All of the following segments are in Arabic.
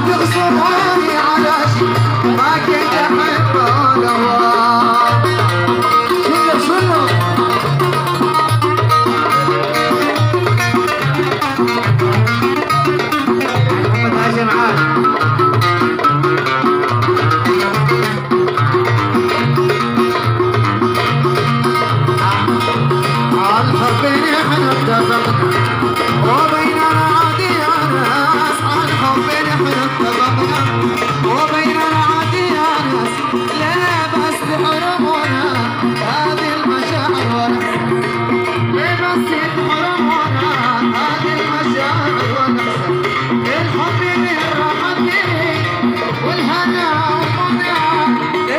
تخصموني على شي ما كنت احبه والله. شنو محمد هاشم عاد الحب نحن اتفقنا وبيننا عادي يا ناس، الحب نحن اتفقنا وبيننا عادي يا ناس، ليه بس تحرمونا هذه المشاعر ونحسن، ليه بس تحرمونا هذه المشاعر ونحسن، الحب من راحتي والهنا والمنى،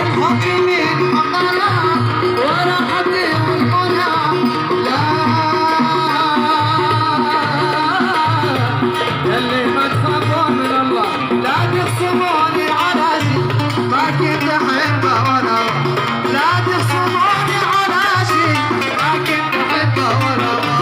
الحب من حقنا وراحتي والمنى، يلي ما تخافون من الله لا تخصموني على شي ما كنت احبه ولا الله، لا تخصموني على شي ما كنت احبه ولا الله.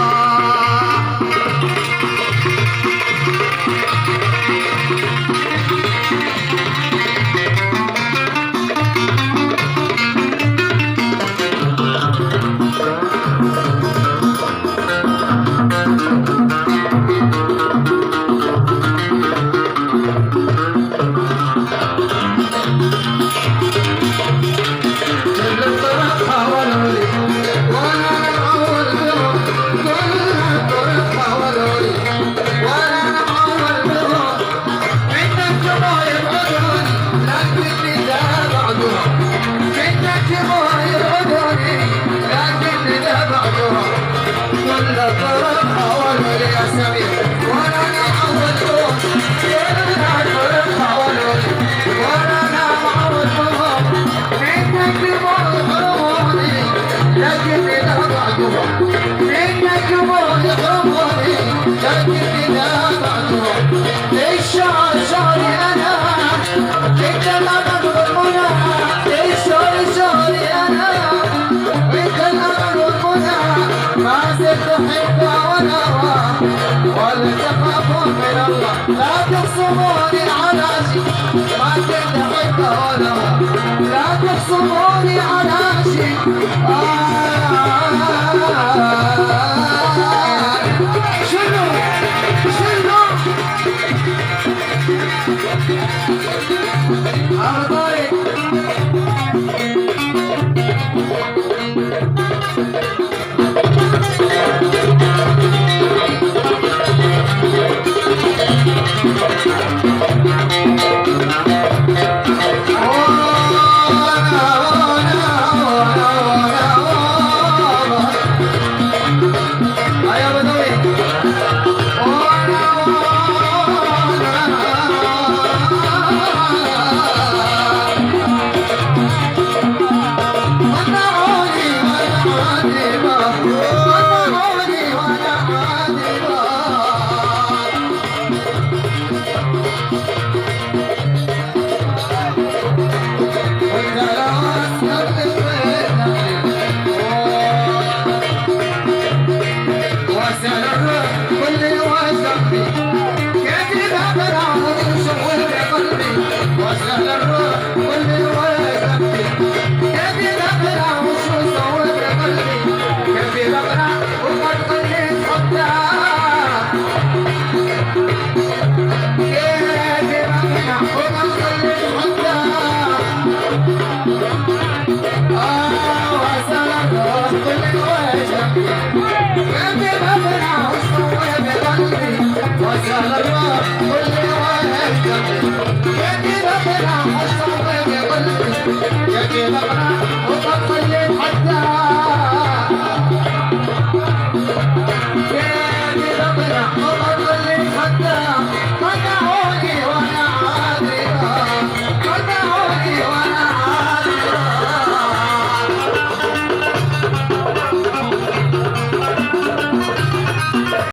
ولا تخافون من الله لا تخصموني على شي ما كنت احبه ولا لا تخصموني على شي شنو وسهل الله كل واحد